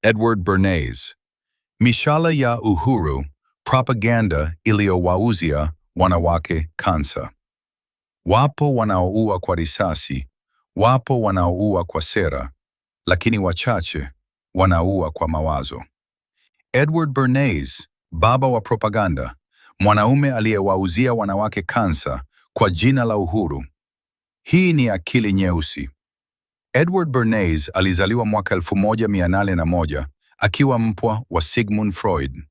Edward Bernays. Mishala ya Uhuru, propaganda iliyowauzia wanawake kansa. Wapo wanaoua kwa risasi, wapo wanaoua kwa sera, lakini wachache wanaua kwa mawazo. Edward Bernays, baba wa propaganda, mwanaume aliyewauzia wanawake kansa kwa jina la uhuru. Hii ni akili nyeusi. Edward Bernays alizaliwa mwaka 1801 akiwa mpwa wa Sigmund Freud.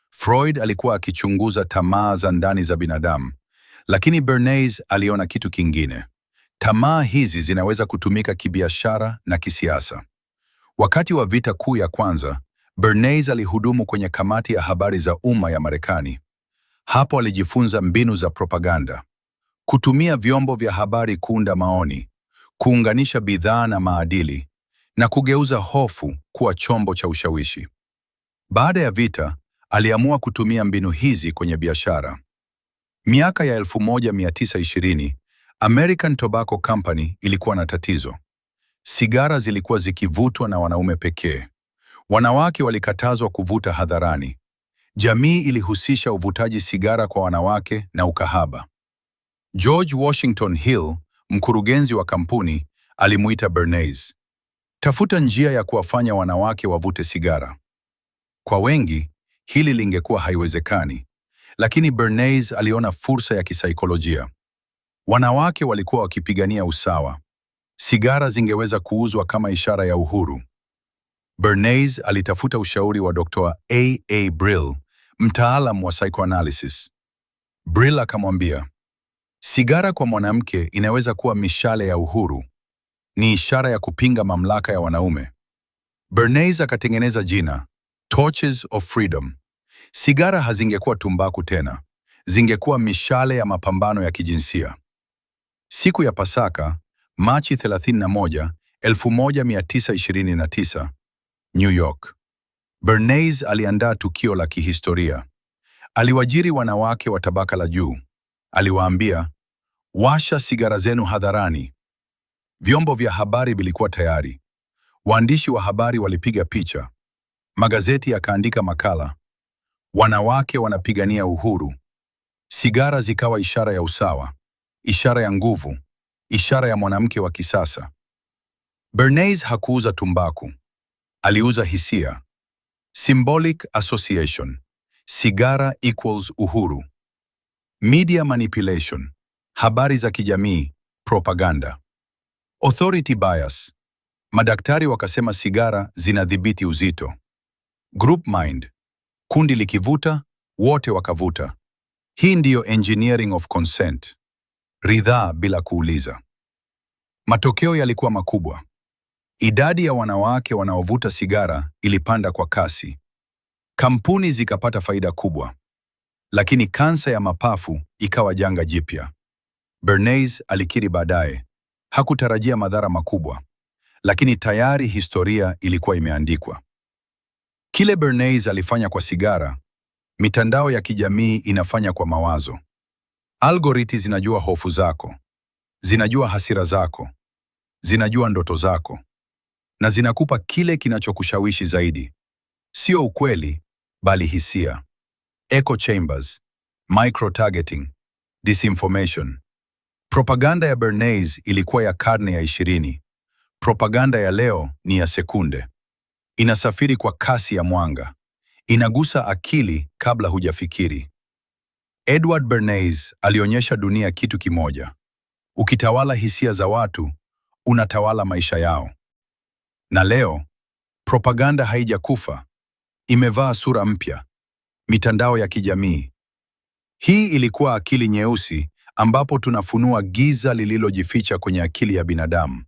Freud alikuwa akichunguza tamaa za ndani za binadamu, lakini Bernays aliona kitu kingine. Tamaa hizi zinaweza kutumika kibiashara na kisiasa. Wakati wa vita kuu ya kwanza, Bernays alihudumu kwenye kamati ya habari za umma ya Marekani. Hapo alijifunza mbinu za propaganda, kutumia vyombo vya habari kuunda maoni, kuunganisha bidhaa na maadili, na kugeuza hofu kuwa chombo cha ushawishi. Baada ya vita, aliamua kutumia mbinu hizi kwenye biashara. Miaka ya 1920, American Tobacco Company ilikuwa na tatizo. Sigara zilikuwa zikivutwa na wanaume pekee. Wanawake walikatazwa kuvuta hadharani. Jamii ilihusisha uvutaji sigara kwa wanawake na ukahaba. George Washington Hill, mkurugenzi wa kampuni, alimuita Bernays, tafuta njia ya kuwafanya wanawake wavute sigara. Kwa wengi, hili lingekuwa haiwezekani, lakini Bernays aliona fursa ya kisaikolojia. Wanawake walikuwa wakipigania usawa. Sigara zingeweza kuuzwa kama ishara ya uhuru. Bernays alitafuta ushauri wa Dr. A. Brill, mtaalam wa psychoanalysis. Brill akamwambia, sigara kwa mwanamke inaweza kuwa mishale ya uhuru, ni ishara ya kupinga mamlaka ya wanaume. Bernays akatengeneza jina, Torches of Freedom. Sigara hazingekuwa tumbaku tena, zingekuwa mishale ya mapambano ya kijinsia. Siku ya Pasaka, Machi 31, 1929, New York. Bernays aliandaa tukio la kihistoria. Aliwaajiri wanawake wa tabaka la juu. Aliwaambia, washa sigara zenu hadharani. Vyombo vya habari vilikuwa tayari. Waandishi wa habari walipiga picha. Magazeti yakaandika makala. Wanawake wanapigania uhuru. Sigara zikawa ishara ya usawa, ishara ya nguvu, ishara ya mwanamke wa kisasa. Bernays hakuuza tumbaku. Aliuza hisia. Symbolic association. Sigara equals uhuru. Media manipulation. Habari za kijamii, propaganda. Authority bias. Madaktari wakasema sigara zinadhibiti uzito. Group mind. Kundi likivuta, wote wakavuta. Hii ndiyo engineering of consent. Ridhaa bila kuuliza. Matokeo yalikuwa makubwa. Idadi ya wanawake wanaovuta sigara ilipanda kwa kasi. Kampuni zikapata faida kubwa. Lakini kansa ya mapafu ikawa janga jipya. Bernays alikiri baadaye, hakutarajia madhara makubwa, lakini tayari historia ilikuwa imeandikwa. Kile Bernays alifanya kwa sigara, mitandao ya kijamii inafanya kwa mawazo. Algorithms zinajua hofu zako, zinajua hasira zako, zinajua ndoto zako, na zinakupa kile kinachokushawishi zaidi. Sio ukweli, bali hisia. Echo chambers, micro-targeting, disinformation. Propaganda ya Bernays ilikuwa ya karne ya 20. Propaganda ya leo ni ya sekunde. Inasafiri kwa kasi ya mwanga. Inagusa akili kabla hujafikiri. Edward Bernays alionyesha dunia kitu kimoja. Ukitawala hisia za watu, unatawala maisha yao. Na leo, propaganda haijakufa. Imevaa sura mpya. Mitandao ya kijamii. Hii ilikuwa akili nyeusi, ambapo tunafunua giza lililojificha kwenye akili ya binadamu.